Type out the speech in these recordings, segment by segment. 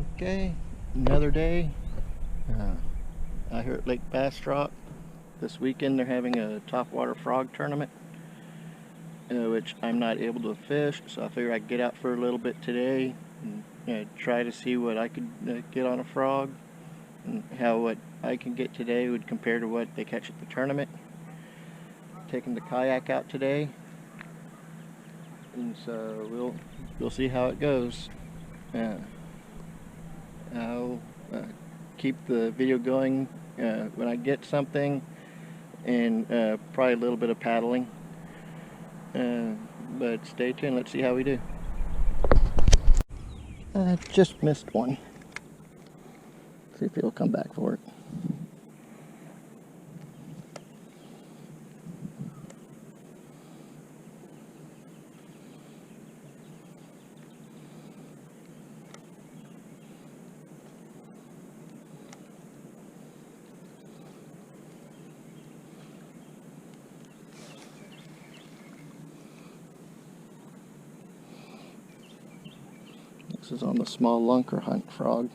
Okay, another day out here at Lake Bastrop. This weekend they're having a topwater frog tournament, which I'm not able to fish, so I figured I'd get out for a little bit today and try to see what I could get on a frog and how what I can get today would compare to what they catch at the tournament. Taking the kayak out today, and so we'll see how it goes. I'll keep the video going when I get something, and probably a little bit of paddling, but stay tuned. Let's see how we do. I just missed one. See if he'll come back for it. This is on the small lunker hunt frog.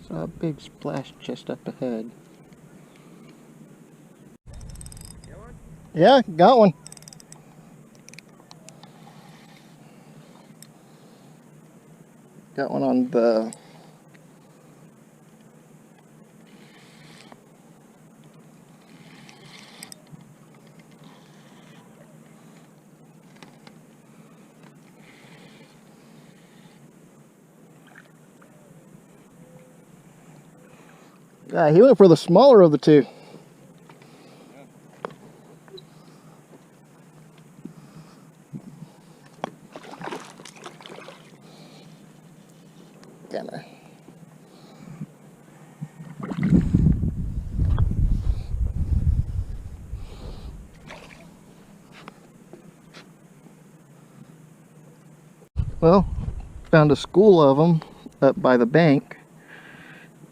Saw a big splash just up ahead. Got one? Yeah, got one. Got one on the he went for the smaller of the two. Kinda. Well, found a school of them up by the bank.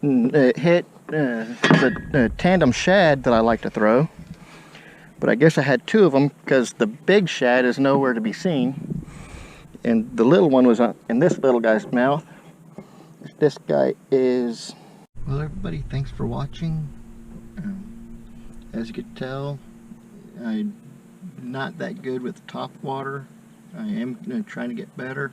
And it hit the tandem shad that I like to throw, but I guess I had two of them because the big shad is nowhere to be seen, and the little one was in this little guy's mouth. This guy is... Well, everybody, thanks for watching. As you could tell, I'm not that good with top water. I am trying to get better.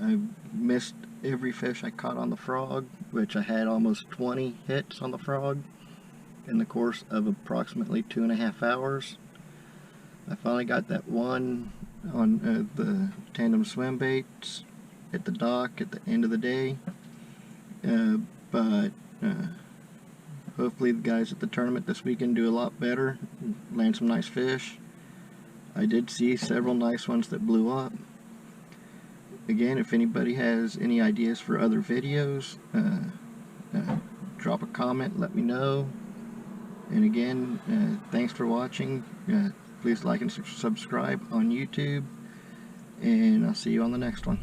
I missed every fish I caught on the frog, which I had almost 20 hits on the frog in the course of approximately 2.5 hours. I finally got that one on the tandem swim baits at the dock at the end of the day, but hopefully the guys at the tournament this weekend do a lot better, land some nice fish. I did see several nice ones that blew up. Again, if anybody has any ideas for other videos, drop a comment, let me know. And again, thanks for watching. Please like and subscribe on YouTube, and I'll see you on the next one.